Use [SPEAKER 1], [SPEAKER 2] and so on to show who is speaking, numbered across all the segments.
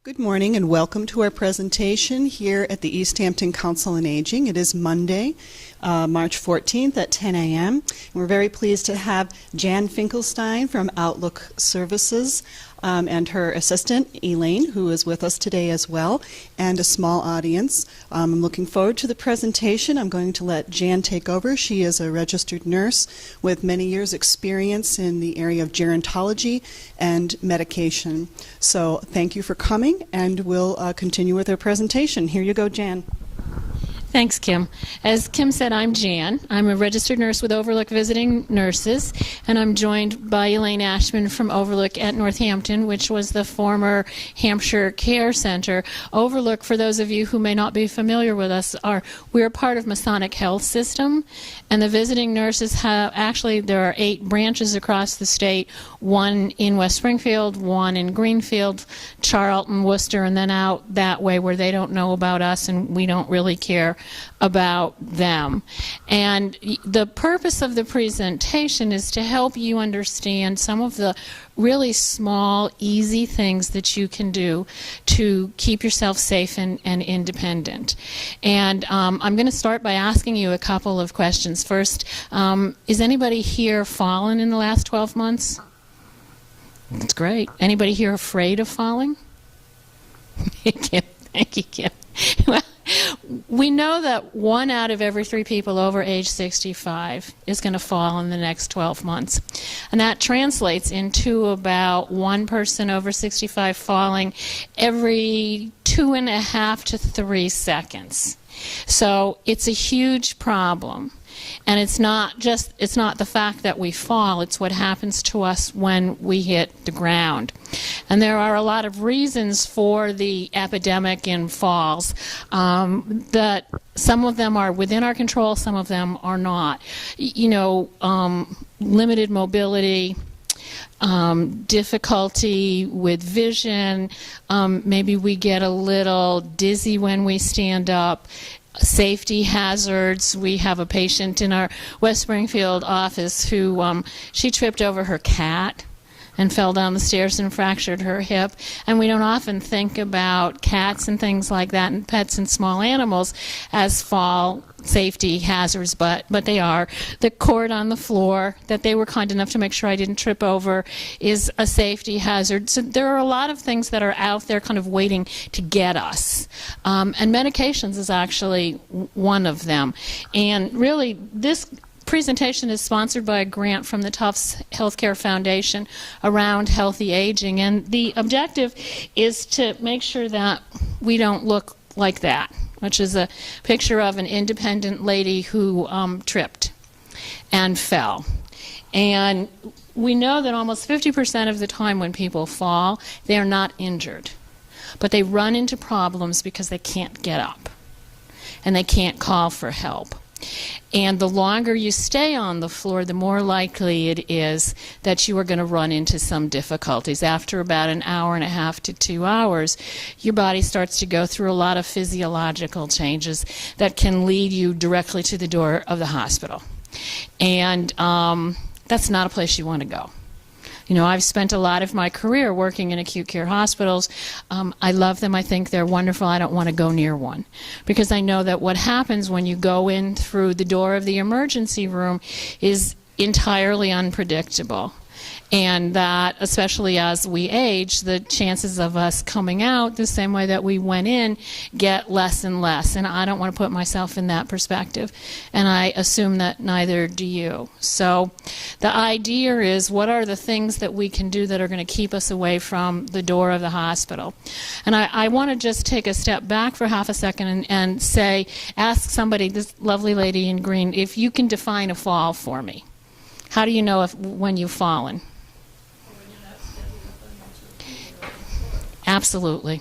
[SPEAKER 1] Good morning and welcome to our presentation here at the Easthampton Council on Aging. It is Monday, March 14th at 10 a.m. We're very pleased to have Jan Finklestein from Overlook Services and her assistant, Elaine, who is with us today as well, and a small audience. I'm looking forward to the presentation. I'm going to let Jan take over. She is a registered nurse with many years' experience in the area of gerontology and medication. So thank you for coming, and we'll continue with our presentation. Here you go, Jan.
[SPEAKER 2] Thanks, Kim. As Kim said, I'm Jan. I'm a registered nurse with Overlook Visiting Nurses, and I'm joined by Elaine Ashman from Overlook at Northampton, which was the former Hampshire Care Center. Overlook, for those of you who may not be familiar with us, we're part of Masonic Health System, and the visiting nurses there are 8 branches across the state, one in West Springfield, one in Greenfield, Charlton, Worcester, and then out that way where they don't know about us and we don't really care about them. And the purpose of the presentation is to help you understand some of the really small, easy things that you can do to keep yourself safe and independent. And I'm going to start by asking you a couple of questions. First, is anybody here fallen in the last 12 months? That's great. Anybody here afraid of falling? Kim, thank you, Kim. Well, we know that 1 out of every 3 people over age 65 is going to fall in the next 12 months. And that translates into about 1 person over 65 falling every 2.5 to 3 seconds. So it's a huge problem. And it's not the fact that we fall, it's what happens to us when we hit the ground. And there are a lot of reasons for the epidemic in falls, that some of them are within our control, some of them are not. Limited mobility, difficulty with vision, maybe we get a little dizzy when we stand up. Safety hazards. We have a patient in our West Springfield office who she tripped over her cat and fell down the stairs and fractured her hip. And we don't often think about cats and things like that and pets and small animals as fall safety hazards, but they are. The cord on the floor that they were kind enough to make sure I didn't trip over is a safety hazard. So there are a lot of things that are out there kind of waiting to get us. And medications is actually one of them. And really, this presentation is sponsored by a grant from the Tufts Healthcare Foundation around healthy aging, and the objective is to make sure that we don't look like that, which is a picture of an independent lady who tripped and fell. And we know that almost 50% of the time when people fall, they are not injured, but they run into problems because they can't get up and they can't call for help. And the longer you stay on the floor, the more likely it is that you are going to run into some difficulties. After about 1.5 hours to 2 hours, your body starts to go through a lot of physiological changes that can lead you directly to the door of the hospital. And that's not a place you want to go. I've spent a lot of my career working in acute care hospitals. I love them. I think they're wonderful. I don't want to go near one because I know that what happens when you go in through the door of the emergency room is entirely unpredictable. And that, especially as we age, the chances of us coming out the same way that we went in get less and less. And I don't want to put myself in that perspective. And I assume that neither do you. So the idea is, what are the things that we can do that are going to keep us away from the door of the hospital? And I want to just take a step back for half a second and say, ask somebody, this lovely lady in green, if you can define a fall for me. How do you know when you've fallen? Absolutely.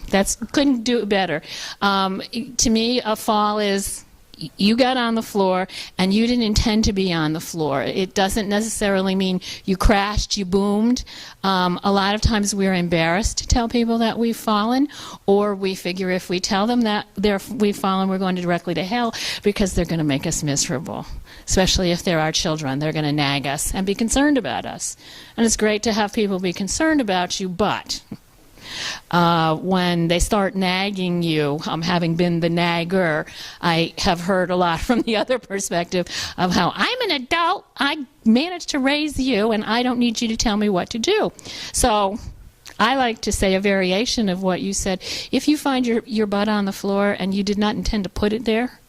[SPEAKER 2] Couldn't do it better. To me, a fall is you got on the floor and you didn't intend to be on the floor. It doesn't necessarily mean you crashed, you boomed. A lot of times we're embarrassed to tell people that we've fallen, or we figure if we tell them that we've fallen, we're going directly to hell because they're going to make us miserable. Especially if they're our children, they're going to nag us and be concerned about us. And it's great to have people be concerned about you, but When they start nagging you, having been the nagger, I have heard a lot from the other perspective of how I'm an adult, I managed to raise you, and I don't need you to tell me what to do. So I like to say a variation of what you said. If you find your butt on the floor and you did not intend to put it there,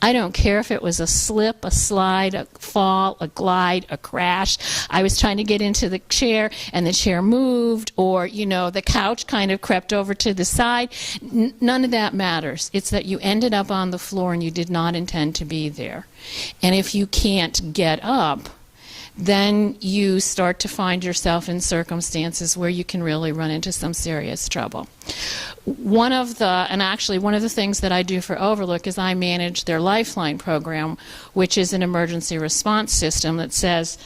[SPEAKER 2] I don't care if it was a slip, a slide, a fall, a glide, a crash. I was trying to get into the chair and the chair moved, or, the couch kind of crept over to the side. None of that matters. It's that you ended up on the floor and you did not intend to be there. And if you can't get up, then you start to find yourself in circumstances where you can really run into some serious trouble. One of the things that I do for Overlook is I manage their Lifeline program, which is an emergency response system that says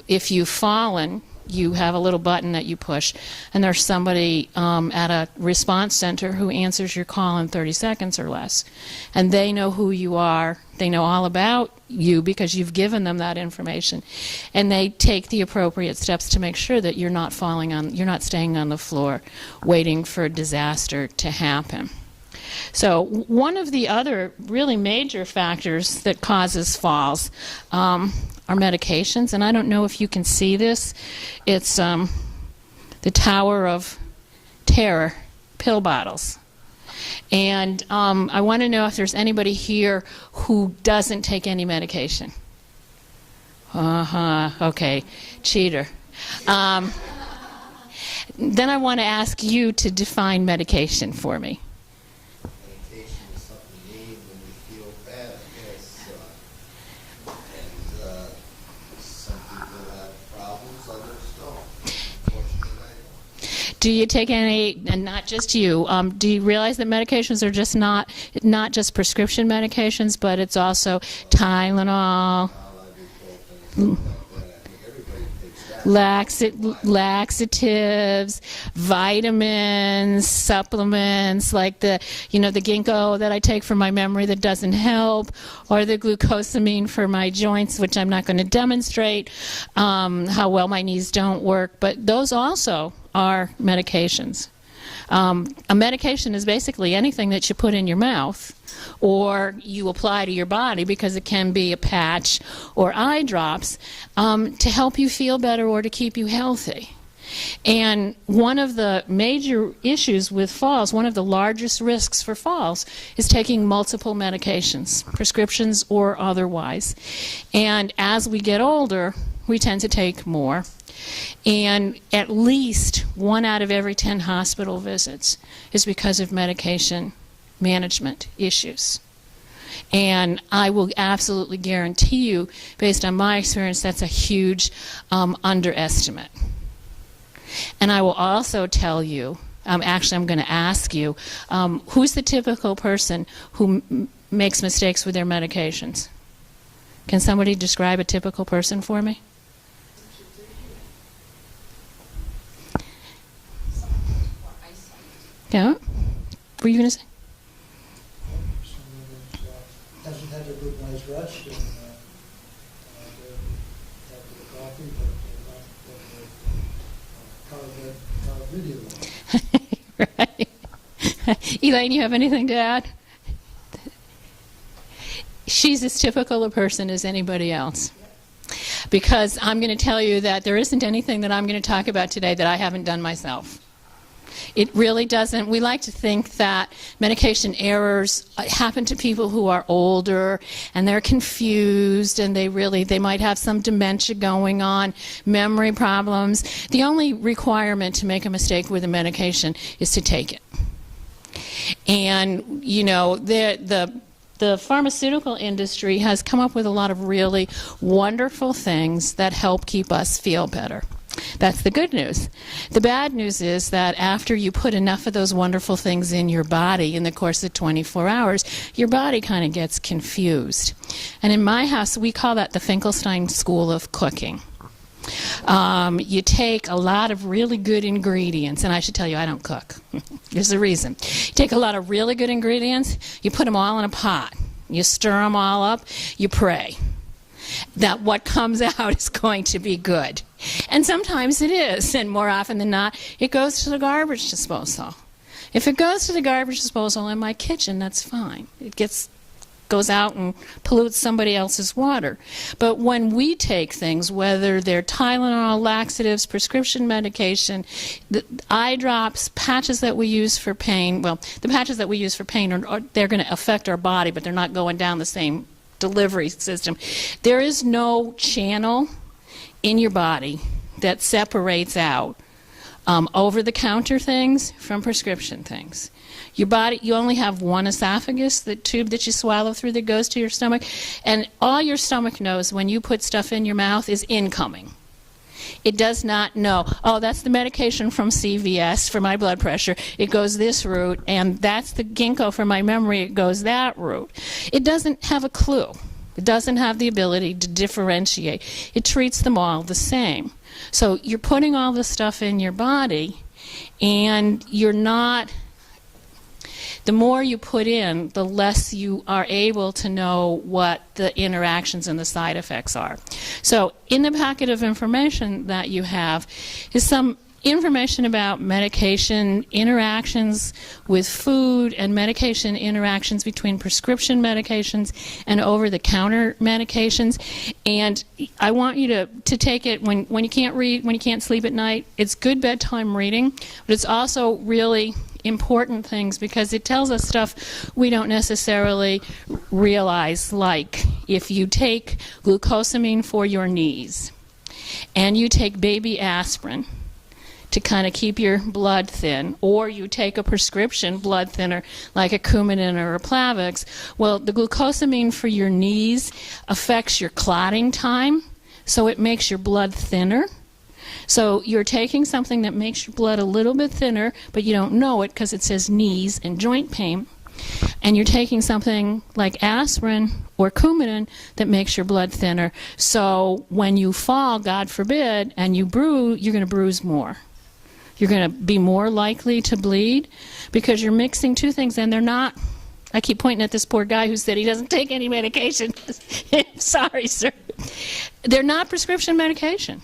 [SPEAKER 2] if you've fallen, you have a little button that you push, and there's somebody at a response center who answers your call in 30 seconds or less. And they know who you are. They know all about you because you've given them that information. And they take the appropriate steps to make sure that you're not staying on the floor waiting for a disaster to happen. So one of the other really major factors that causes falls are medications, and I don't know if you can see this. It's the Tower of Terror pill bottles. And I want to know if there's anybody here who doesn't take any medication. Okay, cheater. Then I want to ask you to define medication for me.
[SPEAKER 3] Medication is something we need when we feel bad, I guess. Some people have problems, others don't. Unfortunately, I don't.
[SPEAKER 2] Do you take any, and not just you, do you realize that medications are just not just prescription medications, but it's also Tylenol, laxatives, vitamins, supplements, like the ginkgo that I take for my memory that doesn't help, or the glucosamine for my joints, which I'm not going to demonstrate how well my knees don't work, but those also are medications. A medication is basically anything that you put in your mouth or you apply to your body, because it can be a patch or eye drops to help you feel better or to keep you healthy. And one of the major issues with falls, one of the largest risks for falls, is taking multiple medications, prescriptions or otherwise. And as we get older, we tend to take more. And at least 1 out of every 10 hospital visits is because of medication management issues. And I will absolutely guarantee you, based on my experience, that's a huge underestimate. And I will also tell you, actually I'm going to ask you, who's the typical person who makes mistakes with their medications? Can somebody describe a typical person for me? Yeah? Were you going to say?
[SPEAKER 4] Someone that hasn't had a good night's rest and have a coffee, but they're not video.
[SPEAKER 2] Right. Elaine, you have anything to add? She's as typical a person as anybody else. Because I'm going to tell you that there isn't anything that I'm going to talk about today that I haven't done myself. It really doesn't. We like to think that medication errors happen to people who are older and they're confused and they might have some dementia going on, memory problems. The only requirement to make a mistake with a medication is to take it. And, the pharmaceutical industry has come up with a lot of really wonderful things that help keep us feel better. That's the good news. The bad news is that after you put enough of those wonderful things in your body in the course of 24 hours, your body kind of gets confused. And in my house, we call that the Finklestein School of Cooking. You take a lot of really good ingredients, and I should tell you, I don't cook. There's a reason. You take a lot of really good ingredients, you put them all in a pot, you stir them all up, you pray that what comes out is going to be good. And sometimes it is, and more often than not, it goes to the garbage disposal. If it goes to the garbage disposal in my kitchen, that's fine. It goes out and pollutes somebody else's water. But when we take things, whether they're Tylenol, laxatives, prescription medication, the eye drops, patches that we use for pain, well, the patches that we use for pain, they're going to affect our body, but they're not going down the same delivery system. There is no channel in your body that separates out over-the-counter things from prescription things. Your body, you only have one esophagus, the tube that you swallow through that goes to your stomach, and all your stomach knows when you put stuff in your mouth is incoming. It does not know, oh, that's the medication from CVS for my blood pressure. It goes this route, and that's the ginkgo for my memory. It goes that route. It doesn't have a clue. It doesn't have the ability to differentiate. It treats them all the same. So you're putting all this stuff in your body, and you're not... The more you put in, the less you are able to know what the interactions and the side effects are. So in the packet of information that you have is some information about medication interactions with food and medication interactions between prescription medications and over-the-counter medications. And I want you to take it when you can't read, when you can't sleep at night. It's good bedtime reading, but it's also really important things because it tells us stuff we don't necessarily realize, like if you take glucosamine for your knees and you take baby aspirin to kind of keep your blood thin, or you take a prescription blood thinner like a Coumadin or a Plavix, well, the glucosamine for your knees affects your clotting time, so it makes your blood thinner. So you're taking something that makes your blood a little bit thinner, but you don't know it because it says knees and joint pain. And you're taking something like aspirin or Coumadin that makes your blood thinner. So when you fall, God forbid, and you bruise, you're going to bruise more. You're going to be more likely to bleed because you're mixing two things, and they're not. I keep pointing at this poor guy who said he doesn't take any medication. Sorry, sir. They're not prescription medication.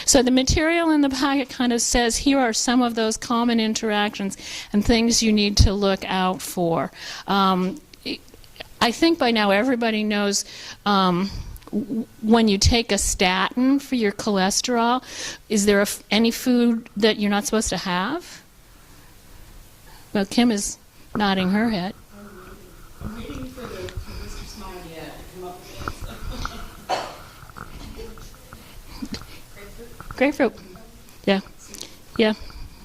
[SPEAKER 2] So the material in the packet kind of says here are some of those common interactions and things you need to look out for. I think by now everybody knows when you take a statin for your cholesterol, is there any food that you're not supposed to have? Well, Kim is nodding her head.
[SPEAKER 5] I'm waiting for Mr. Smiley to come up with this.
[SPEAKER 2] Grapefruit. Yeah. Yeah.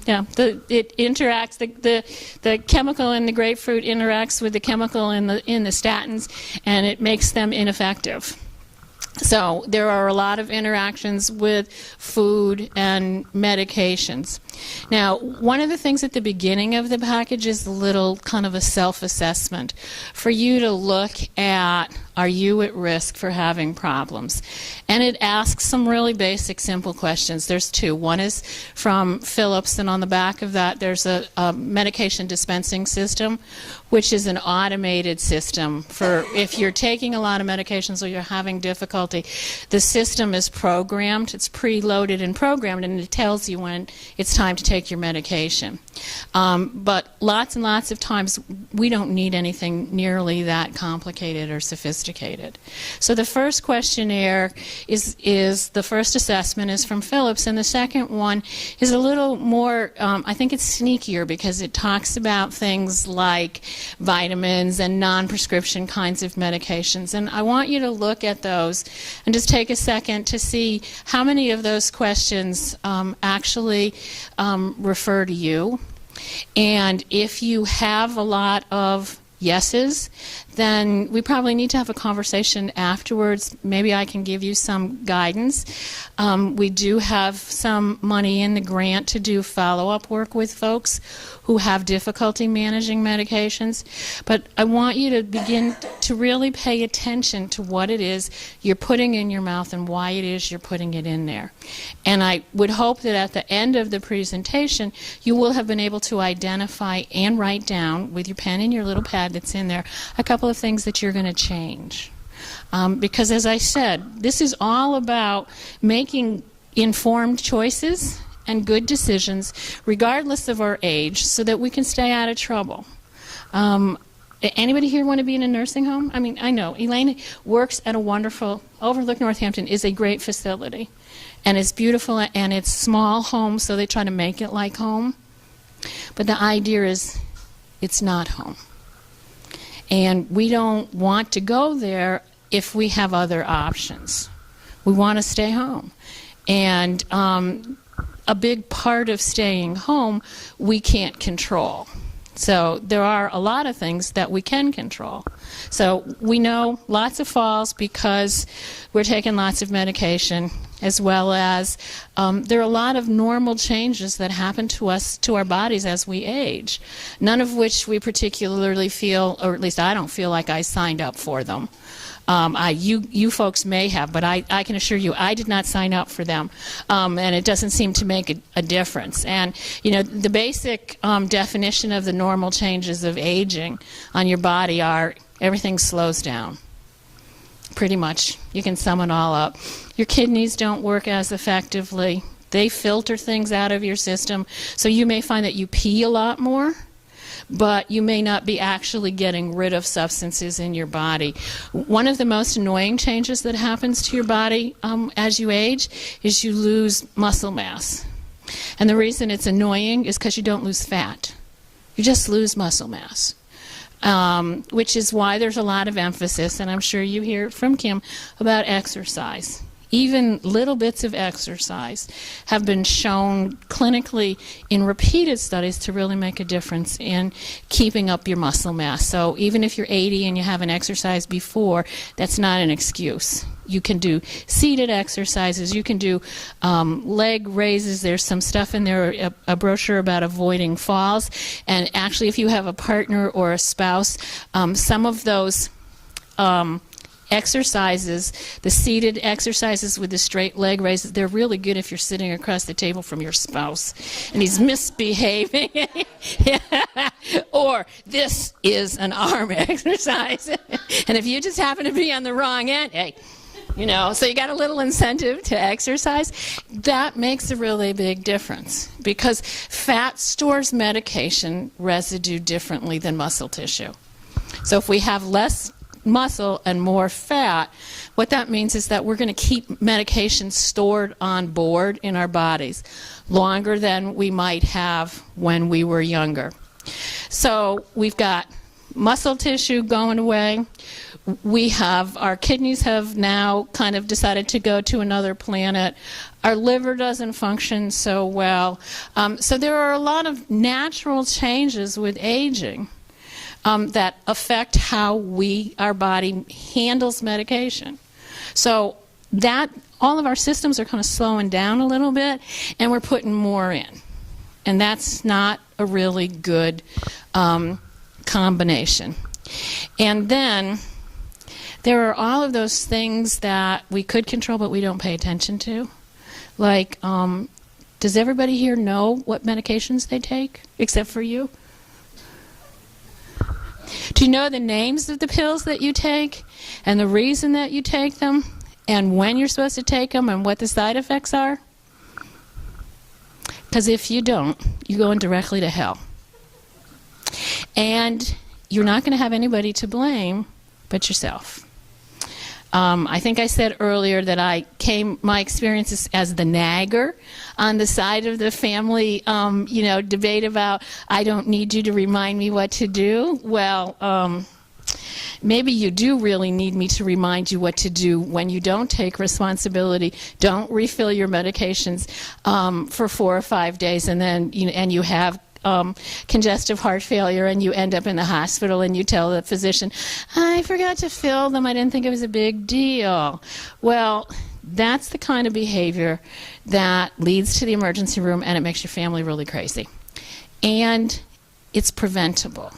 [SPEAKER 2] Yeah. It interacts, the chemical in the grapefruit interacts with the chemical in the statins, and it makes them ineffective. So there are a lot of interactions with food and medications. Now, one of the things at the beginning of the package is a little kind of a self-assessment for you to look at, are you at risk for having problems? And it asks some really basic, simple questions. There's two. One is from Philips, and on the back of that there's a medication dispensing system, which is an automated system for if you're taking a lot of medications or you're having difficulty. The system is programmed, it's preloaded and programmed, and it tells you when it's time to take your medication. But lots and lots of times we don't need anything nearly that complicated or sophisticated. So the first questionnaire is the first assessment is from Philips, and the second one is a little more, I think it's sneakier because it talks about things like vitamins and non-prescription kinds of medications. And I want you to look at those and just take a second to see how many of those questions actually refer to you. And if you have a lot of yeses, then we probably need to have a conversation afterwards. Maybe I can give you some guidance. We do have some money in the grant to do follow-up work with folks who have difficulty managing medications. But I want you to begin to really pay attention to what it is you're putting in your mouth and why it is you're putting it in there. And I would hope that at the end of the presentation, you will have been able to identify and write down with your pen and your little pad that's in there a couple of things that you're going to change. Because as I said, this is all about making informed choices and good decisions regardless of our age so that we can stay out of trouble. Anybody here want to be in a nursing home? I mean, I know. Elaine works at a wonderful, Overlook, Northampton is a great facility. And it's beautiful, and it's small homes, so they try to make it like home. But the idea is it's not home. And we don't want to go there if we have other options. We want to stay home. And a big part of staying home we can't control. So there are a lot of things that we can control. So we know lots of falls because we're taking lots of medication, as well as there are a lot of normal changes that happen to us, to our bodies as we age, none of which we particularly feel, or at least I don't feel like I signed up for them. You folks may have, but I can assure you I did not sign up for them, and it doesn't seem to make a difference. And you know, the basic definition of the normal changes of aging on your body are everything slows down. Pretty much, you can sum it all up. Your kidneys don't work as effectively. They filter things out of your system, so you may find that you pee a lot more, but you may not be actually getting rid of substances in your body. One of the most annoying changes that happens to your body as you age is you lose muscle mass. And the reason it's annoying is because you don't lose fat. You just lose muscle mass, which is why there's a lot of emphasis, and I'm sure you hear it from Kim, about exercise. Even little bits of exercise have been shown clinically in repeated studies to really make a difference in keeping up your muscle mass. So even if you're 80 and you haven't exercised before, that's not an excuse. You can do seated exercises. You can do leg raises. There's some stuff in there, a brochure about avoiding falls. And actually, if you have a partner or a spouse, some of those exercises, the seated exercises with the straight leg raises, they're really good if you're sitting across the table from your spouse and he's misbehaving. Or this is an arm exercise. And if you just happen to be on the wrong end, hey, you know, so you got a little incentive to exercise. That makes a really big difference because fat stores medication residue differently than muscle tissue. So if we have less muscle and more fat, what that means is that we're going to keep medication stored on board in our bodies longer than we might have when we were younger. So we've got muscle tissue going away. We have, our kidneys have now kind of decided to go to another planet. Our liver doesn't function so well. So there are a lot of natural changes with aging that affect how our body handles medication. So that all of our systems are kind of slowing down a little bit, and we're putting more in. And that's not a really good combination. And then there are all of those things that we could control but we don't pay attention to. Like, does everybody here know what medications they take, except for you? Do you know the names of the pills that you take and the reason that you take them and when you're supposed to take them and what the side effects are? Because if you don't, you're going directly to hell. And you're not going to have anybody to blame but yourself. I think I said earlier that my experiences as the nagger on the side of the family, debate about, I don't need you to remind me what to do. Well, maybe you do really need me to remind you what to do when you don't take responsibility, don't refill your medications for 4 or 5 days, and then you have congestive heart failure and you end up in the hospital and you tell the physician, I forgot to fill them, I didn't think it was a big deal. Well, that's the kind of behavior that leads to the emergency room, and it makes your family really crazy. And it's preventable.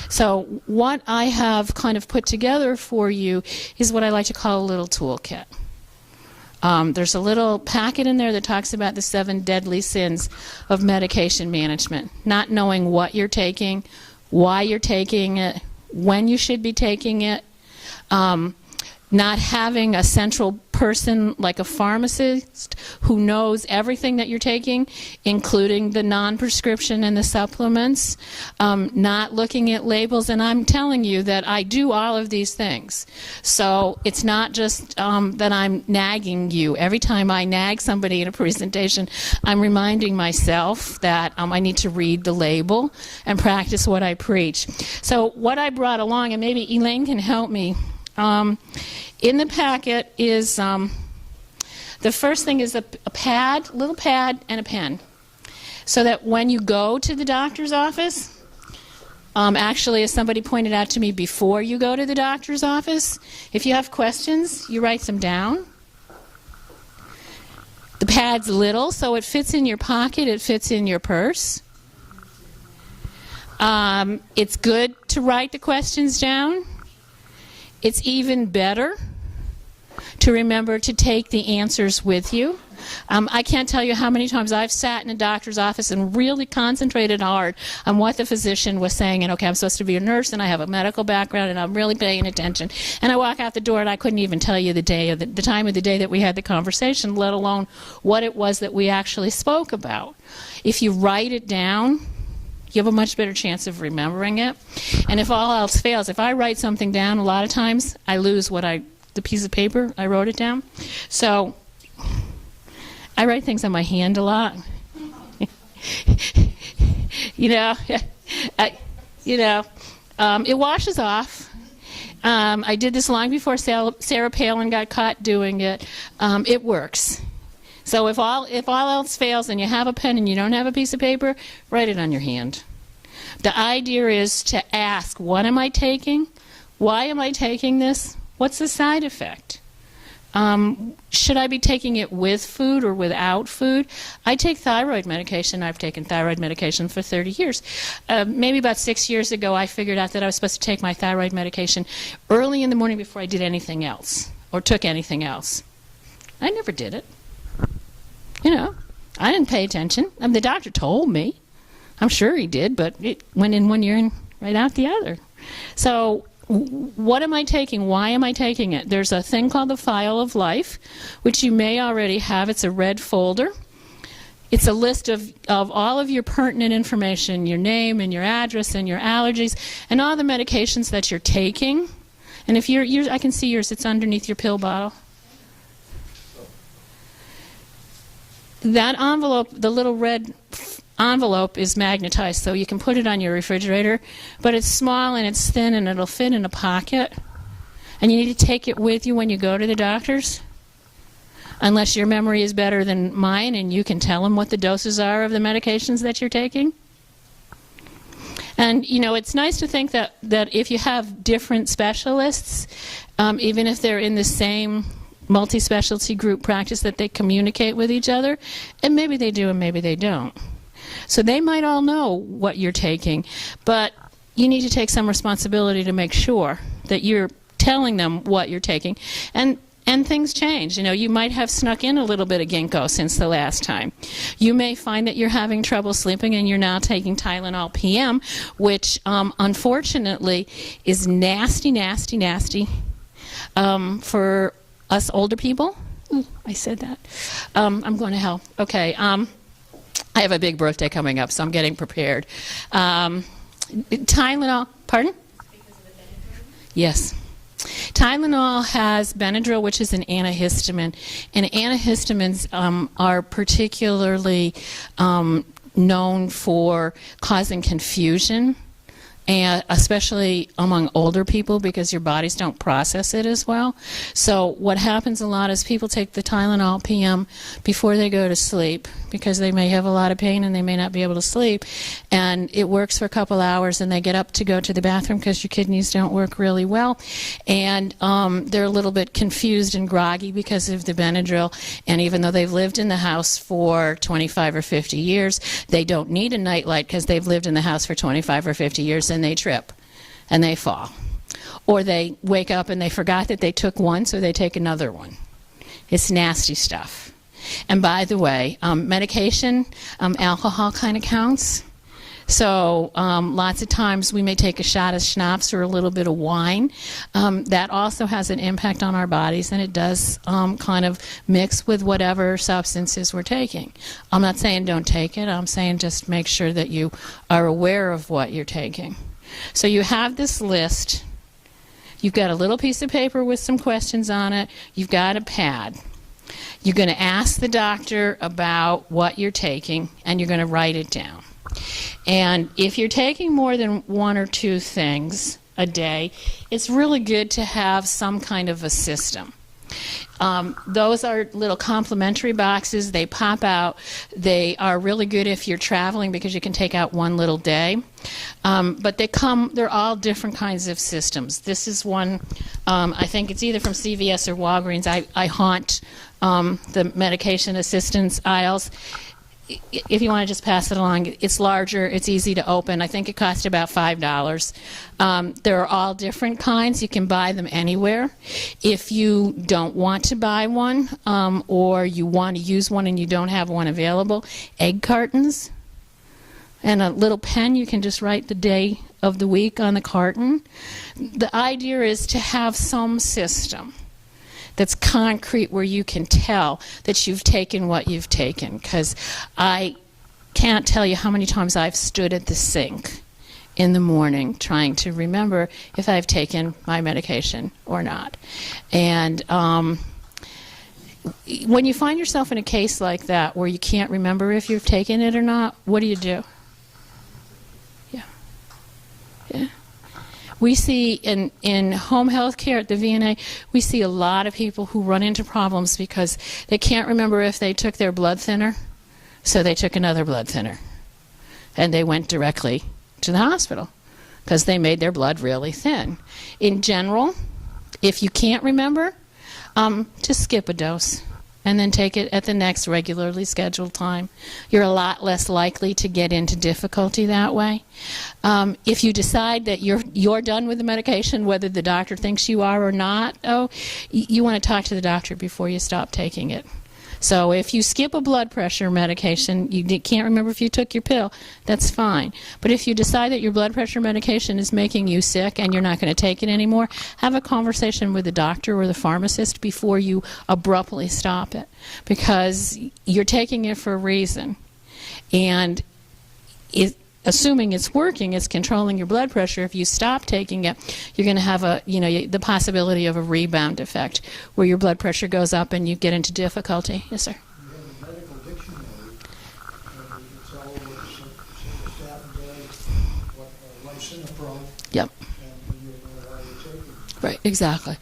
[SPEAKER 2] So what I have kind of put together for you is what I like to call a little toolkit. There's a little packet in there that talks about the 7 deadly sins of medication management. Not knowing what you're taking, why you're taking it, when you should be taking it, not having a central person like a pharmacist who knows everything that you're taking, including the non-prescription and the supplements, not looking at labels. And I'm telling you that I do all of these things. So it's not just that I'm nagging you. Every time I nag somebody in a presentation, I'm reminding myself that I need to read the label and practice what I preach. So what I brought along, and maybe Elaine can help me, in the packet is, the first thing is a pad, little pad, and a pen. So that when you go to the doctor's office, actually, as somebody pointed out to me before you go to the doctor's office, if you have questions, you write them down. The pad's little, so it fits in your pocket, it fits in your purse. It's good to write the questions down. It's even better to remember to take the answers with you. I can't tell you how many times I've sat in a doctor's office and really concentrated hard on what the physician was saying. And okay, I'm supposed to be a nurse and I have a medical background and I'm really paying attention. And I walk out the door and I couldn't even tell you the day of the time of the day that we had the conversation, let alone what it was that we actually spoke about. If you write it down, you have a much better chance of remembering it. And if all else fails, if I write something down, a lot of times I lose the piece of paper I wrote it down. So I write things on my hand a lot. It washes off. I did this long before Sarah Palin got caught doing it. It works. So if all else fails and you have a pen and you don't have a piece of paper, write it on your hand. The idea is to ask, what am I taking? Why am I taking this? What's the side effect? Should I be taking it with food or without food? I take thyroid medication. I've taken thyroid medication for 30 years. Maybe about 6 years ago, I figured out that I was supposed to take my thyroid medication early in the morning before I did anything else or took anything else. I never did it. I didn't pay attention. The doctor told me. I'm sure he did, but it went in one ear and right out the other. So what am I taking? Why am I taking it? There's a thing called the File of Life, which you may already have. It's a red folder. It's a list of all of your pertinent information, your name and your address and your allergies, and all the medications that you're taking. And if I can see yours, it's underneath your pill bottle. That envelope, the little red envelope, is magnetized, so you can put it on your refrigerator, but it's small and it's thin and it'll fit in a pocket. And you need to take it with you when you go to the doctor's, unless your memory is better than mine and you can tell them what the doses are of the medications that you're taking. And, it's nice to think that if you have different specialists, even if they're in the same multi-specialty group practice, that they communicate with each other, and maybe they do and maybe they don't. So they might all know what you're taking, but you need to take some responsibility to make sure that you're telling them what you're taking. And things change. You might have snuck in a little bit of ginkgo since the last time. You may find that you're having trouble sleeping and you're now taking Tylenol PM, which unfortunately is nasty, nasty, nasty for us older people. Ooh, I said that. I'm going to hell. Okay. I have a big birthday coming up, so I'm getting prepared. Tylenol, pardon? Because of the Benadryl? Yes. Tylenol has Benadryl, which is an antihistamine, and antihistamines are particularly known for causing confusion, and especially among older people, because your bodies don't process it as well. So what happens a lot is people take the Tylenol PM before they go to sleep, because they may have a lot of pain and they may not be able to sleep, and it works for a couple hours and they get up to go to the bathroom because your kidneys don't work really well, and they're a little bit confused and groggy because of the Benadryl, and even though they've lived in the house for 25 or 50 years, they don't need a nightlight because they've lived in the house for 25 or 50 years, and they trip and they fall, or they wake up and they forgot that they took one, so they take another one. It's nasty stuff. And by the way, medication, alcohol kind of counts. So lots of times we may take a shot of schnapps or a little bit of wine. That also has an impact on our bodies, and it does kind of mix with whatever substances we're taking. I'm not saying don't take it. I'm saying just make sure that you are aware of what you're taking. So you have this list. You've got a little piece of paper with some questions on it. You've got a pad. You're going to ask the doctor about what you're taking, and you're going to write it down. And if you're taking more than one or two things a day, it's really good to have some kind of a system. Those are little complimentary boxes. They pop out. They are really good if you're traveling because you can take out one little day. But they're all different kinds of systems. This is one, I think it's either from CVS or Walgreens. I haunt the medication assistance aisles. If you want to just pass it along, it's larger, it's easy to open. I think it cost about $5. There are all different kinds. You can buy them anywhere. If you don't want to buy one or you want to use one and you don't have one available, egg cartons and a little pen, you can just write the day of the week on the carton. The idea is to have some system that's concrete where you can tell that you've taken what you've taken, because I can't tell you how many times I've stood at the sink in the morning trying to remember if I've taken my medication or not. And when you find yourself in a case like that where you can't remember if you've taken it or not, what do you do? Yeah. We see in home health care at the VNA, we see a lot of people who run into problems because they can't remember if they took their blood thinner, so they took another blood thinner. And they went directly to the hospital because they made their blood really thin. In general, if you can't remember, just skip a dose and then take it at the next regularly scheduled time. You're a lot less likely to get into difficulty that way. If you decide that you're done with the medication, whether the doctor thinks you are or not, you want to talk to the doctor before you stop taking it. So if you skip a blood pressure medication, you can't remember if you took your pill, that's fine. But if you decide that your blood pressure medication is making you sick and you're not going to take it anymore, have a conversation with the doctor or the pharmacist before you abruptly stop it, because you're taking it for a reason. And assuming it's working, it's controlling your blood pressure. If you stop taking it, you're going to have the possibility of a rebound effect where your blood pressure goes up and you get into difficulty. Yes, sir.
[SPEAKER 4] You have a medical dictionary, and it's all what simvastatin does, what lisinopril,
[SPEAKER 2] Yep.
[SPEAKER 4] and you know why you're taking it.
[SPEAKER 2] Right, exactly.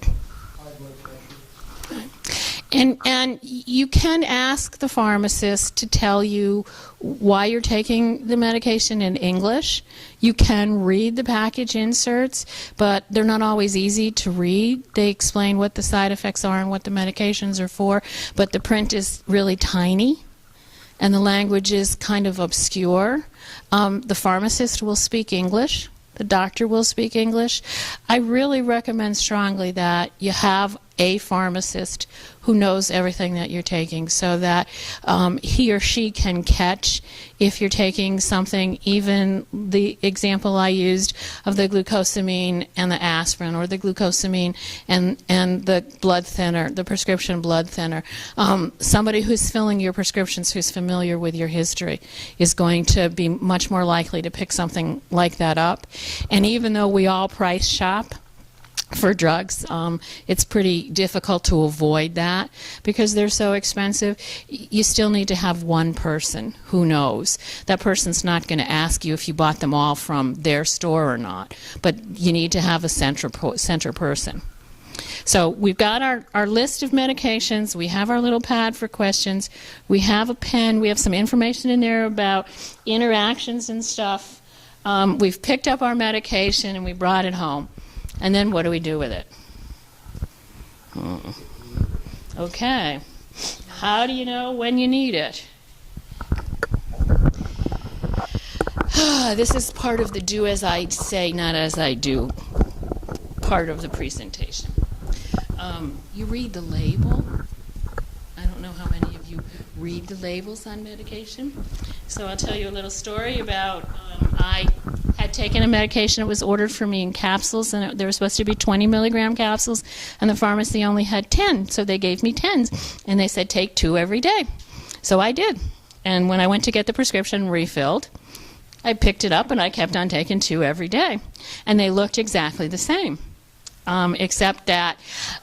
[SPEAKER 4] High blood pressure.
[SPEAKER 2] And you can ask the pharmacist to tell you why you're taking the medication in English. You can read the package inserts, but they're not always easy to read. They explain what the side effects are and what the medications are for, but the print is really tiny and the language is kind of obscure. The pharmacist will speak English. The doctor will speak English. I really recommend strongly that you have a pharmacist who knows everything that you're taking, so that he or she can catch if you're taking something, even the example I used of the glucosamine and the aspirin, or the glucosamine and the blood thinner, the prescription blood thinner. Somebody who's filling your prescriptions, who's familiar with your history, is going to be much more likely to pick something like that up. And even though we all price shop for drugs, it's pretty difficult to avoid that because they're so expensive. You still need to have one person who knows. That person's not going to ask you if you bought them all from their store or not, but you need to have a center person. So we've got our list of medications. We have our little pad for questions. We have a pen. We have some information in there about interactions and stuff. We've picked up our medication and we brought it home. And then what do we do with it? Okay. How do you know when you need it? This is part of the do as I say, not as I do part of the presentation. You read the label. I don't know how many of you read the labels on medication. So I'll tell you a little story about I had taken a medication. It was ordered for me in capsules, and there were supposed to be 20 milligram capsules, and the pharmacy only had 10, so they gave me 10s, and they said take 2 every day. So I did. And when I went to get the prescription refilled, I picked it up and I kept on taking 2 every day. And they looked exactly the same, except that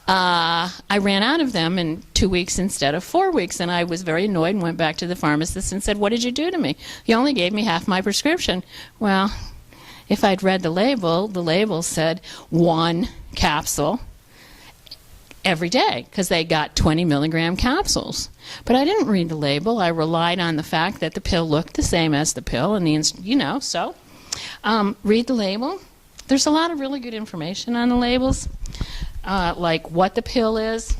[SPEAKER 2] I ran out of them in 2 weeks instead of 4 weeks. And I was very annoyed and went back to the pharmacist and said, "What did you do to me? You only gave me half my prescription." Well, if I'd read the label said 1 capsule every day because they got 20 milligram capsules. But I didn't read the label. I relied on the fact that the pill looked the same as the pill, and so read the label. There's a lot of really good information on the labels, like what the pill is.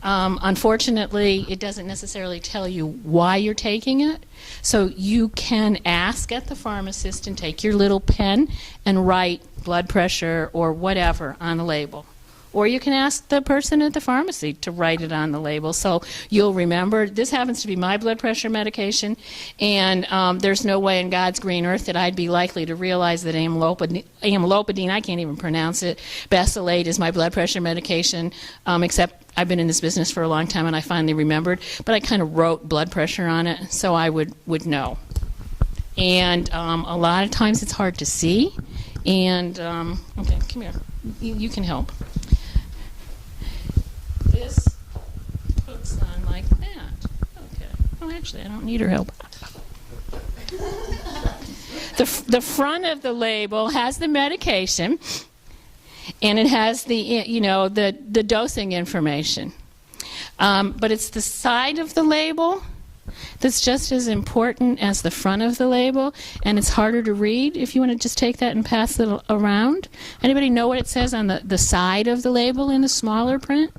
[SPEAKER 2] Unfortunately, it doesn't necessarily tell you why you're taking it. So you can ask at the pharmacist and take your little pen and write blood pressure or whatever on the label. Or you can ask the person at the pharmacy to write it on the label so you'll remember. This happens to be my blood pressure medication, and there's no way in God's green earth that I'd be likely to realize that amlopidine, I can't even pronounce it, Basilate is my blood pressure medication, except I've been in this business for a long time and I finally remembered. But I kind of wrote blood pressure on it so I would know. And a lot of times it's hard to see. And, okay, come here. You can help. This hooks on like that. Okay. Oh, actually, I don't need her help. The front of the label has the medication, and it has the dosing information. But it's the side of the label that's just as important as the front of the label, and it's harder to read if you want to just take that and pass it around. Anybody know what it says on the side of the label in the smaller print?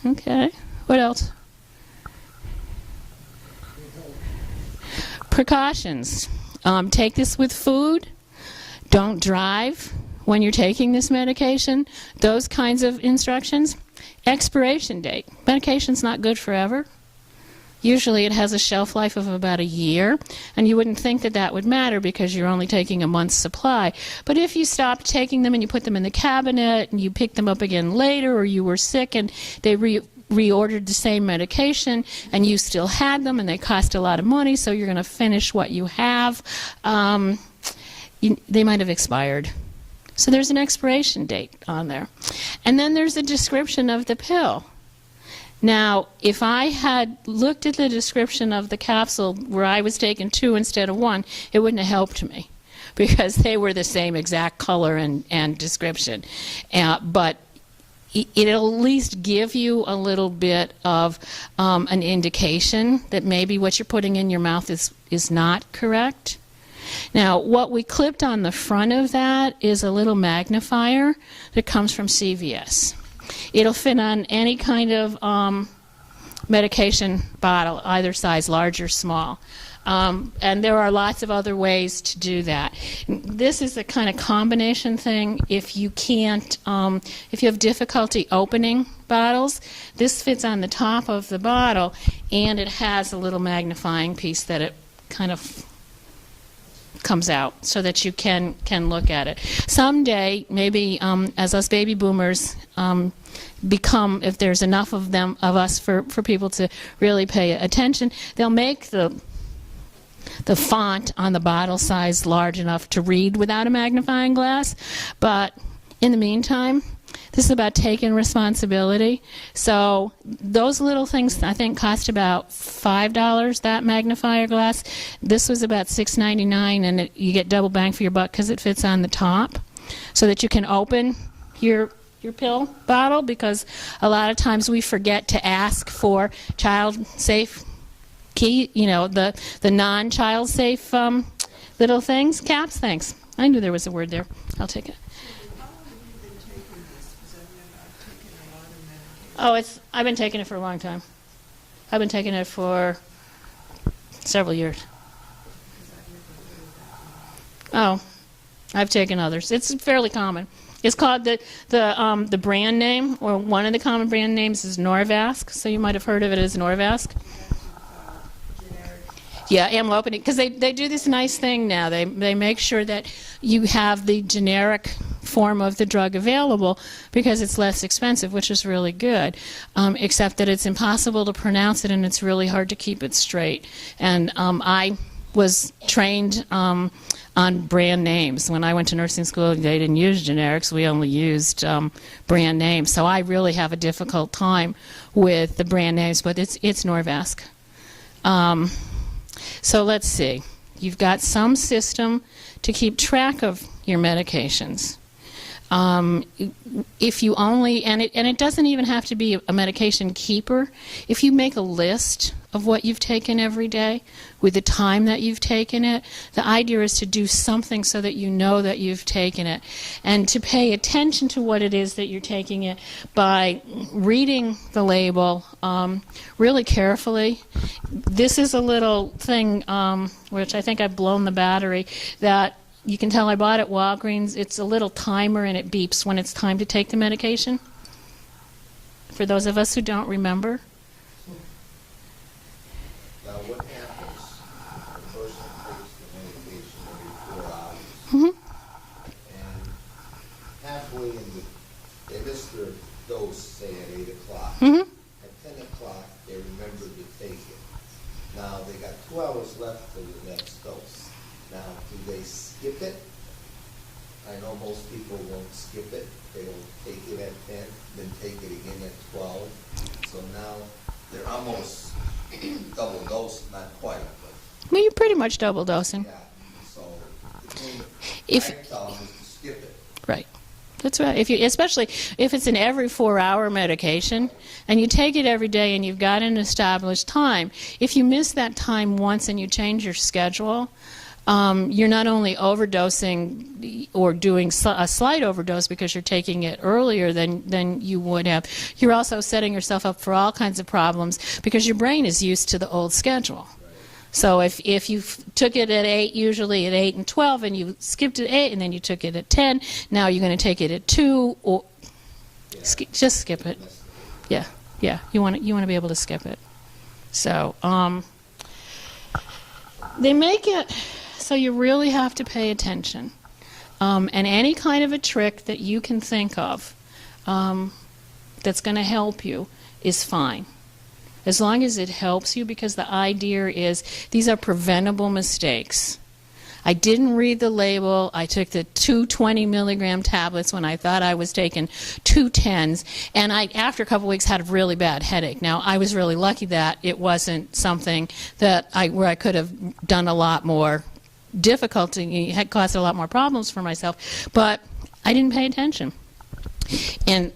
[SPEAKER 2] Okay. What else? Precautions. Take this with food. Don't drive when you're taking this medication. Those kinds of instructions. Expiration date. Medication's not good forever. Usually it has a shelf life of about a year, and you wouldn't think that that would matter because you're only taking a month's supply. But if you stopped taking them and you put them in the cabinet and you picked them up again later, or you were sick and they reordered the same medication and you still had them and they cost a lot of money, so you're going to finish what you have, they might have expired. So there's an expiration date on there. And then there's a description of the pill. Now, if I had looked at the description of the capsule where I was taking 2 instead of 1, it wouldn't have helped me because they were the same exact color and description. But it'll at least give you a little bit of an indication that maybe what you're putting in your mouth is not correct. Now, what we clipped on the front of that is a little magnifier that comes from CVS. It'll fit on any kind of medication bottle, either size, large or small. And there are lots of other ways to do that. This is a kind of combination thing. If you can't, if you have difficulty opening bottles, this fits on the top of the bottle, and it has a little magnifying piece that it kind of comes out so that you can look at it. Someday, maybe as us baby boomers become, if there's enough of us for people to really pay attention, they'll make the font on the bottle size large enough to read without a magnifying glass. But in the meantime, this is about taking responsibility. So those little things, I think, cost about $5, that magnifier glass. This was about $6.99, and you get double bang for your buck because it fits on the top so that you can open your pill bottle, because a lot of times we forget to ask for child-safe key, the non-child safe little things. Caps, thanks. I knew there was a word there. I'll take it. Oh, I've been taking it for a long time. I've been taking it for several years. Oh, I've taken others. It's fairly common. It's called the brand name, or one of the common brand names is Norvasc, so you might have heard of it as Norvasc. Yeah, amlopidine, because they do this nice thing now. They make sure that you have the generic form of the drug available because it's less expensive, which is really good, except that it's impossible to pronounce it and it's really hard to keep it straight. And I was trained on brand names. When I went to nursing school, they didn't use generics. We only used brand names. So I really have a difficult time with the brand names, but it's Norvasc. So let's see. You've got some system to keep track of your medications. If you only, and it doesn't even have to be a medication keeper. If you make a list of what you've taken every day with the time that you've taken it, the idea is to do something so that you know that you've taken it, and to pay attention to what it is that you're taking it by reading the label really carefully. This is a little thing, which I think I've blown the battery, that you can tell I bought at Walgreens. It's a little timer and it beeps when it's time to take the medication. For those of us who don't remember.
[SPEAKER 3] Now, what happens if a person takes the medication every 4 hours?
[SPEAKER 2] Mm-hmm.
[SPEAKER 3] And halfway in they miss their dose, say at 8 o'clock.
[SPEAKER 2] Mm-hmm.
[SPEAKER 3] At 10 o'clock, they remember to take it. Now, they got 2 hours left for the next dose. Now, do they skip it? I know most people won't skip it. They'll take it at 10, then take it again at 12. So now they're almost double dose, not quite, but
[SPEAKER 2] Well, you're pretty much double dosing.
[SPEAKER 3] yeah. So the thing
[SPEAKER 2] If-
[SPEAKER 3] I tell them is to skip it.
[SPEAKER 2] Right. That's right. Especially if it's an every 4-hour medication and you take it every day and you've got an established time, if you miss that time once and you change your schedule, you're not only overdosing or doing a slight overdose because you're taking it earlier than you would have, you're also setting yourself up for all kinds of problems because your brain is used to the old schedule. So if you took it at 8, usually at 8 and 12, and you skipped at 8 and then you took it at 10, now you're going to take it at 2, or just skip it. Yeah, you want to be able to skip it. So they make it so you really have to pay attention. And any kind of a trick that you can think of that's going to help you is fine. As long as it helps you, because the idea is these are preventable mistakes. I didn't read the label. I took the 2 20-milligram tablets when I thought I was taking 2 10s, and I, after a couple weeks, had a really bad headache. Now, I was really lucky that it wasn't something that where I could have done a lot more difficulty, it had caused a lot more problems for myself, but I didn't pay attention. And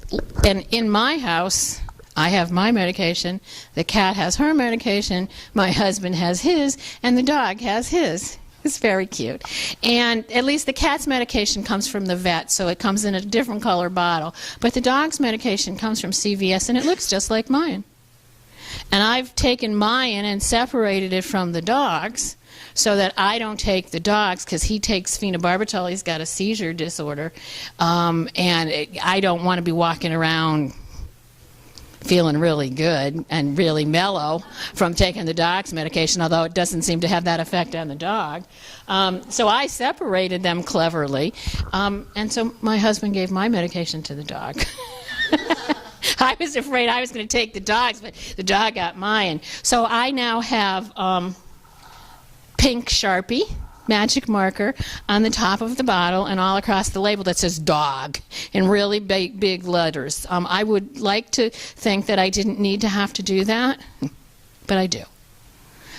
[SPEAKER 2] in my house, I have my medication, the cat has her medication, my husband has his, and the dog has his. It's very cute. And at least the cat's medication comes from the vet, so it comes in a different color bottle. But the dog's medication comes from CVS, and it looks just like mine. And I've taken mine and separated it from the dog's so that I don't take the dog's, because he takes phenobarbital. He's got a seizure disorder. I don't want to be walking around feeling really good and really mellow from taking the dog's medication, although it doesn't seem to have that effect on the dog. So I separated them cleverly, and so my husband gave my medication to the dog. I was afraid I was going to take the dog's, but the dog got mine. So I now have pink Sharpie magic marker on the top of the bottle and all across the label that says dog in really big letters. I would like to think that I didn't need to have to do that, but I do.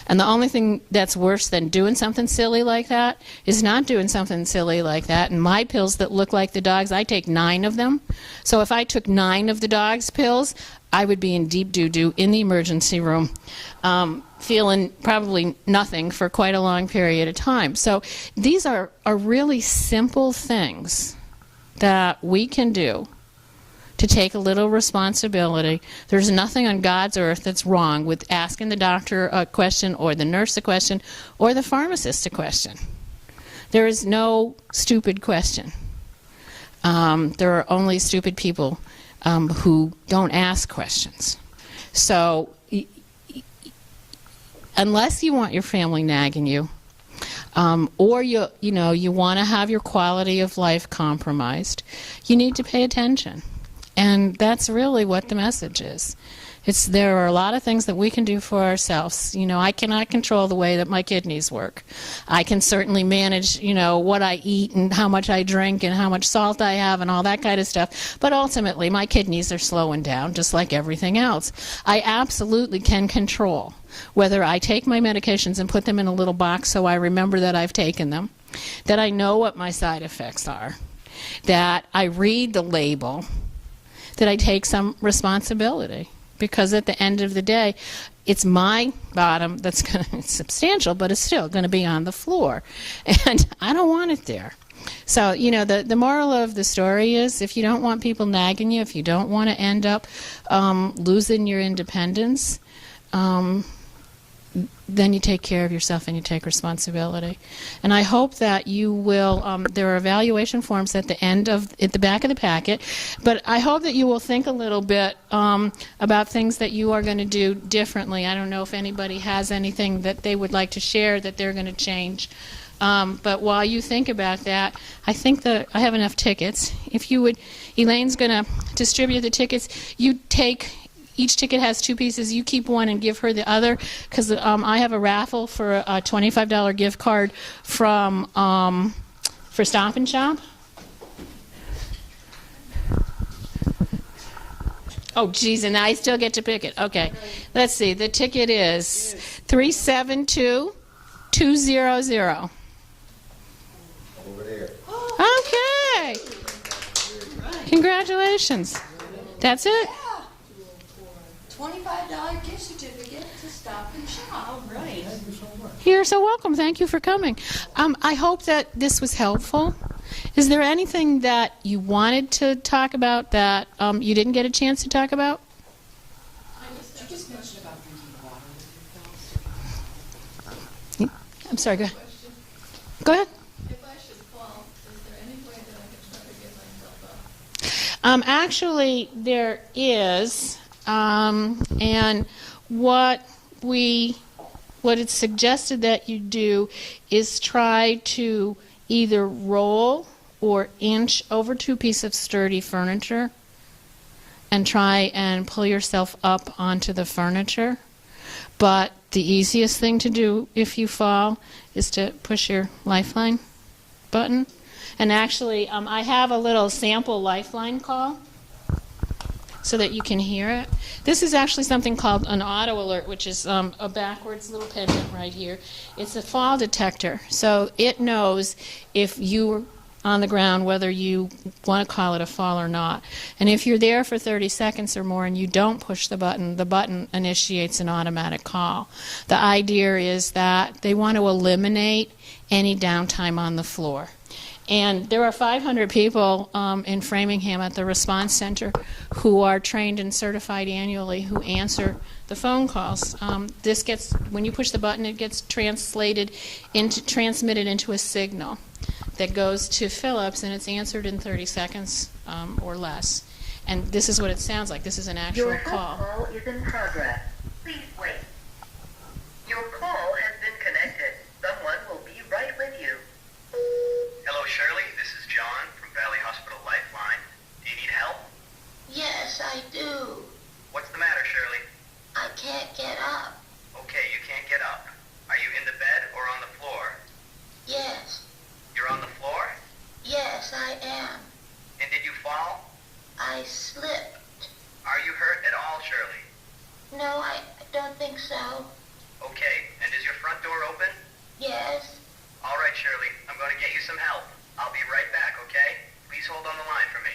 [SPEAKER 2] And the only thing that's worse than doing something silly like that is not doing something silly like that. And my pills that look like the dog's, I take 9 of them. So if I took 9 of the dog's pills, I would be in deep doo-doo in the emergency room, feeling probably nothing for quite a long period of time. So these are really simple things that we can do to take a little responsibility. There's nothing on God's earth that's wrong with asking the doctor a question or the nurse a question or the pharmacist a question. There is no stupid question. There are only stupid people who don't ask questions. So unless you want your family nagging you, or you want to have your quality of life compromised, you need to pay attention. And that's really what the message is. There are a lot of things that we can do for ourselves. I cannot control the way that my kidneys work. I can certainly manage, what I eat and how much I drink and how much salt I have and all that kind of stuff. But ultimately, my kidneys are slowing down just like everything else. I absolutely can control whether I take my medications and put them in a little box so I remember that I've taken them, that I know what my side effects are, that I read the label, that I take some responsibility. Because at the end of the day, it's my bottom that's going to be substantial, but it's still going to be on the floor. And I don't want it there. So, the moral of the story is, if you don't want people nagging you, if you don't want to end up losing your independence, then you take care of yourself and you take responsibility. And I hope that you will, there are evaluation forms at the back of the packet, but I hope that you will think a little bit about things that you are going to do differently. I don't know if anybody has anything that they would like to share that they're going to change. But while you think about that, I think that I have enough tickets. If you would, Elaine's going to distribute the tickets. Each ticket has 2 pieces. You keep one and give her the other, because I have a raffle for a $25 gift card for Stop and Shop. Oh, geez, and I still get to pick it. Okay, let's see. The ticket is 372200.
[SPEAKER 3] Over there.
[SPEAKER 2] Okay. Congratulations. That's it.
[SPEAKER 6] $25 gift certificate to Stop and Shop.
[SPEAKER 5] All right.
[SPEAKER 4] Thank you so much.
[SPEAKER 2] You're so welcome. Thank you for coming. I hope that this was helpful. Is there anything that you wanted to talk about that you didn't get a chance to talk about?
[SPEAKER 5] You just mentioned about drinking water with your pills.
[SPEAKER 2] I'm sorry, go ahead. Go ahead.
[SPEAKER 6] If I should fall, is there any way that I can try to get myself up?
[SPEAKER 2] Actually, there is. And what it's suggested that you do is try to either roll or inch over 2 pieces of sturdy furniture and try and pull yourself up onto the furniture. But the easiest thing to do if you fall is to push your lifeline button. And actually, I have a little sample lifeline call so that you can hear it. This is actually something called an auto alert, which is a backwards little pendant right here. It's a fall detector, so it knows if you're on the ground whether you want to call it a fall or not. And if you're there for 30 seconds or more and you don't push the button initiates an automatic call. The idea is that they want to eliminate any downtime on the floor. And there are 500 people in Framingham at the Response Center who are trained and certified annually who answer the phone calls. When you push the button, it gets transmitted into a signal that goes to Philips, and it's answered in 30 seconds or less. And this is what it sounds like. This is an actual call.
[SPEAKER 7] Your call is in progress. Please wait. Your call has been connected. Someone will be right with you.
[SPEAKER 8] Hello, Shirley. This is John from Valley Hospital Lifeline. Do you need help?
[SPEAKER 6] Yes, I do.
[SPEAKER 8] What's the matter, Shirley?
[SPEAKER 6] I can't get up.
[SPEAKER 8] Okay, you can't get up. Are you in the bed or on the floor?
[SPEAKER 6] Yes.
[SPEAKER 8] You're on the floor?
[SPEAKER 6] Yes, I am.
[SPEAKER 8] And did you fall?
[SPEAKER 6] I slipped.
[SPEAKER 8] Are you hurt at all, Shirley?
[SPEAKER 6] No, I don't think so.
[SPEAKER 8] Okay, and is your front door open?
[SPEAKER 6] Yes.
[SPEAKER 8] All right, Shirley. I'm going to get you some help. I'll be right back, okay? Please hold on the line for me.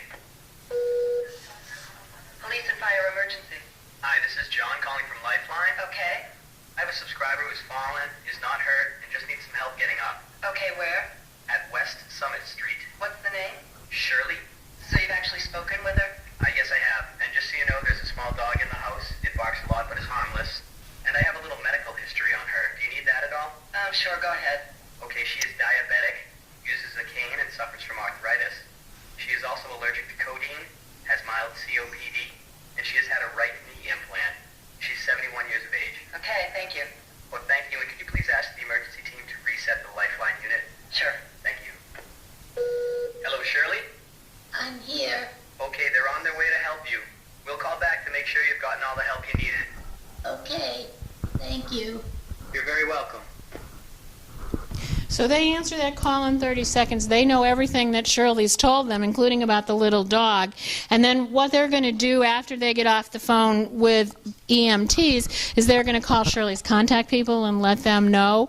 [SPEAKER 7] Police and fire emergency.
[SPEAKER 8] Hi, this is John calling from Lifeline.
[SPEAKER 7] Okay.
[SPEAKER 8] I have a subscriber who's fallen, is not hurt, and just needs some help getting up.
[SPEAKER 7] Okay, where?
[SPEAKER 8] At West Summit Street.
[SPEAKER 7] What's the name?
[SPEAKER 8] Shirley?
[SPEAKER 7] So you've actually spoken with her?
[SPEAKER 8] Yes, I have. And just so you know, there's a small dog in the house. It barks a lot, but is harmless. And I have a little medical history on her. Do you need that at all?
[SPEAKER 7] Sure, go ahead.
[SPEAKER 8] Okay, she is diabetic, uses a cane, and suffers from arthritis. She is also allergic to codeine, has mild COPD, and she has had a right knee implant. She's 71 years of age.
[SPEAKER 7] Okay, thank you.
[SPEAKER 8] Well, thank you, and could you please ask the emergency team to reset the lifeline unit?
[SPEAKER 7] Sure.
[SPEAKER 8] Thank you. Hello, Shirley?
[SPEAKER 7] I'm here.
[SPEAKER 8] Okay, they're on their way to help you. We'll call back to make sure you've gotten all the help you needed.
[SPEAKER 7] Okay. Thank you.
[SPEAKER 8] You're very welcome.
[SPEAKER 2] So they answer that call in 30 seconds. They know everything that Shirley's told them, including about the little dog. And then what they're going to do after they get off the phone with EMTs is they're going to call Shirley's contact people and let them know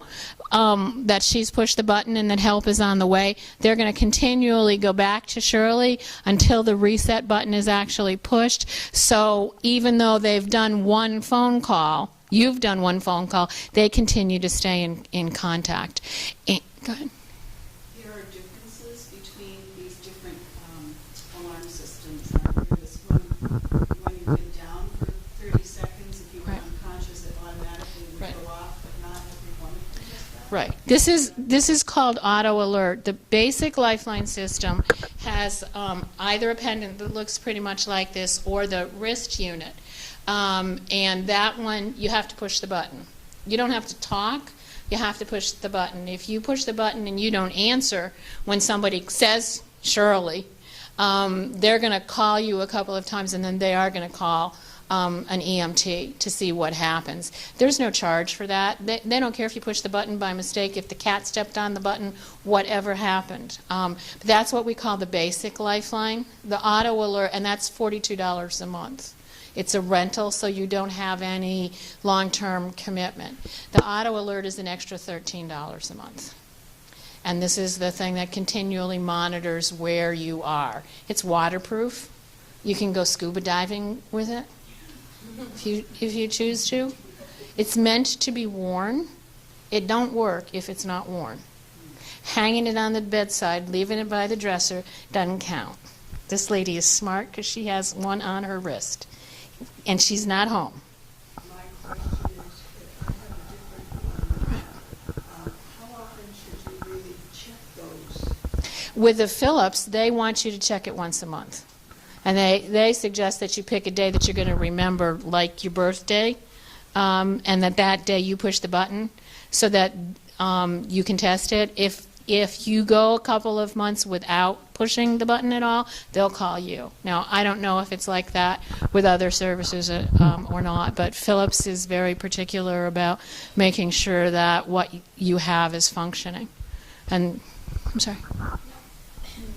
[SPEAKER 2] that she's pushed the button and that help is on the way. They're going to continually go back to Shirley until the reset button is actually pushed. So even though they've done one phone call, you've done one phone call, they continue to stay in contact. Go ahead.
[SPEAKER 5] There are differences between these different alarm systems. Aren't there? This one, when you've been down for 30 seconds, if you were
[SPEAKER 2] Right.
[SPEAKER 5] unconscious, it automatically would
[SPEAKER 2] Right.
[SPEAKER 5] go off, but not every one of them does that.
[SPEAKER 2] Right. This is called auto alert. The basic lifeline system has either a pendant that looks pretty much like this or the wrist unit. And that one, you have to push the button. You don't have to talk. You have to push the button. If you push the button and you don't answer when somebody says Shirley, they're going to call you a couple of times, and then they are going to call an EMT to see what happens. There's no charge for that. They don't care if you push the button by mistake, if the cat stepped on the button, whatever happened. But that's what we call the basic lifeline, the auto alert, and that's $42 a month. It's a rental, so you don't have any long-term commitment. The auto alert is an extra $13 a month. And this is the thing that continually monitors where you are. It's waterproof. You can go scuba diving with it if you choose to. It's meant to be worn. It don't work if it's not worn. Hanging it on the bedside, leaving it by the dresser, doesn't count. This lady is smart because she has one on her wrist. And she's not home.
[SPEAKER 4] My question is, if I have a different one, how often should you really check those?
[SPEAKER 2] With the Philips, they want you to check it once a month. And they suggest that you pick a day that you're going to remember, like your birthday, and that day you push the button so that you can test it. If you go a couple of months without pushing the button at all, they'll call you. Now, I don't know if it's like that with other services or not, but Philips is very particular about making sure that what you have is functioning. And, I'm sorry.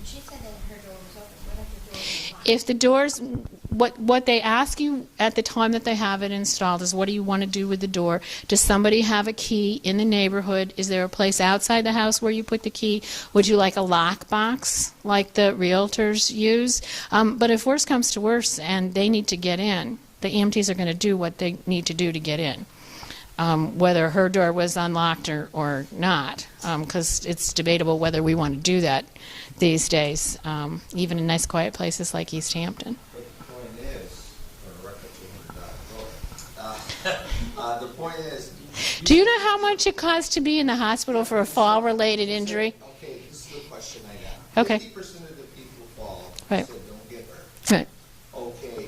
[SPEAKER 9] She said that her door was open. What if the door was locked?
[SPEAKER 2] If the doors, what they ask you at the time that they have it installed is, what do you want to do with the door? Does somebody have a key in the neighborhood? Is there a place outside the house where you put the key? Would you like a lock box like the realtors use? But if worse comes to worse and they need to get in, the EMTs are going to do what they need to do to get in. Whether her door was unlocked or not, because it's debatable whether we want to do that these days, even in nice quiet places like Easthampton.
[SPEAKER 3] But the point is, for the record, the point is.
[SPEAKER 2] Do you know how much it costs to be in the hospital for a fall-related injury?
[SPEAKER 3] Okay, this is the question I got.
[SPEAKER 2] Okay.
[SPEAKER 3] 50% of the people fall,
[SPEAKER 2] Right.
[SPEAKER 3] so don't get hurt.
[SPEAKER 2] Right.
[SPEAKER 3] Okay,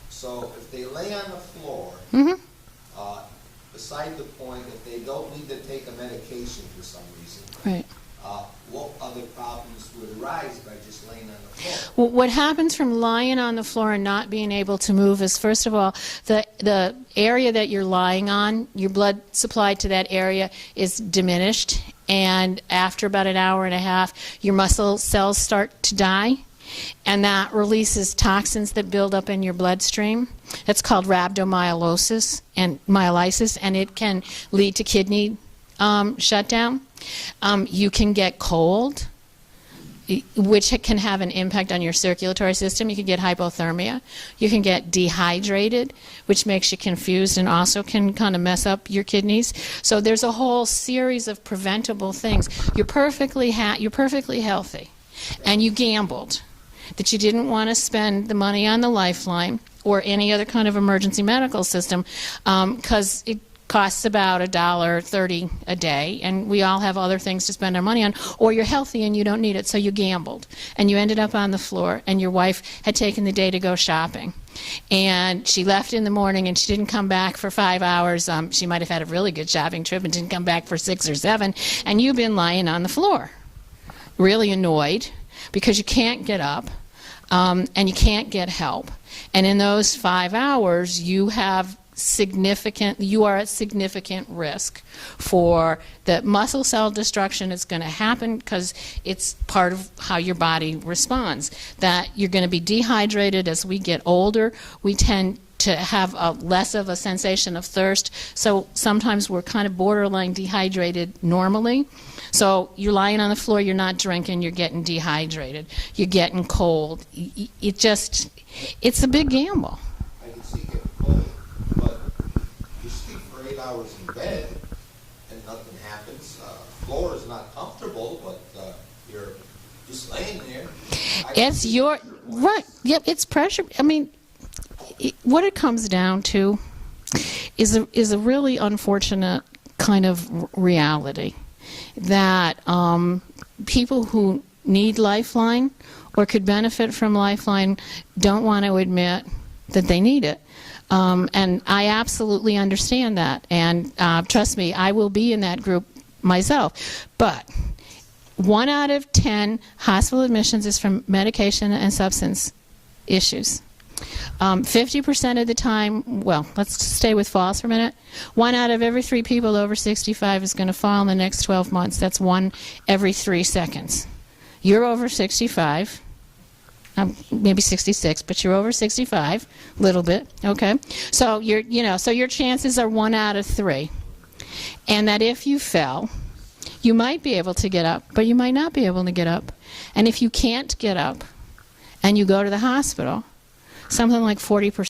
[SPEAKER 3] so if they lay on the floor,
[SPEAKER 2] Mm-hmm.
[SPEAKER 3] beside the point, if they don't need to take a medication for some reason,
[SPEAKER 2] Right.
[SPEAKER 3] what other problems would arise by just laying on the floor?
[SPEAKER 2] Well, what happens from lying on the floor and not being able to move is, first of all, the area that you're lying on, your blood supply to that area is diminished, and after about an hour and a half, your muscle cells start to die, and that releases toxins that build up in your bloodstream. That's called rhabdomyolysis, and it can lead to kidney shutdown. You can get cold, which can have an impact on your circulatory system. You can get hypothermia. You can get dehydrated, which makes you confused and also can kind of mess up your kidneys. So there's a whole series of preventable things. You're perfectly healthy, and you gambled that you didn't want to spend the money on the lifeline or any other kind of emergency medical system because it costs about $1.30 a day, and we all have other things to spend our money on, or you're healthy and you don't need it, so you gambled, and you ended up on the floor, and your wife had taken the day to go shopping, and she left in the morning and she didn't come back for 5 hours. She might have had a really good shopping trip and didn't come back for 6 or 7, and you've been lying on the floor, really annoyed because you can't get up and you can't get help. And in those 5 hours, you are at significant risk for the muscle cell destruction. It's going to happen because it's part of how your body responds. That you're going to be dehydrated as we get older. We tend to have less of a sensation of thirst. So sometimes we're kind of borderline dehydrated normally. So you're lying on the floor, you're not drinking, you're getting dehydrated, you're getting cold. It's a big gamble.
[SPEAKER 3] I can see getting cold, but you sleep for 8 hours in bed and nothing happens. Floor is not comfortable, but you're just laying there.
[SPEAKER 2] It's your, right, yep, it's pressure. I mean, what it comes down to is a really unfortunate kind of reality that people who need Lifeline or could benefit from Lifeline don't want to admit that they need it. And I absolutely understand that. And trust me, I will be in that group myself. But 1 out of 10 hospital admissions is from medication and substance issues. 50% of the time, well, let's stay with falls for a minute. 1 out of every 3 people over 65 is going to fall in the next 12 months. That's 1 every 3 seconds. You're over 65, maybe 66, but you're over 65, a little bit, okay? So so your chances are 1 out of 3, and that if you fell, you might be able to get up, but you might not be able to get up. And if you can't get up, and you go to the hospital, something like 40%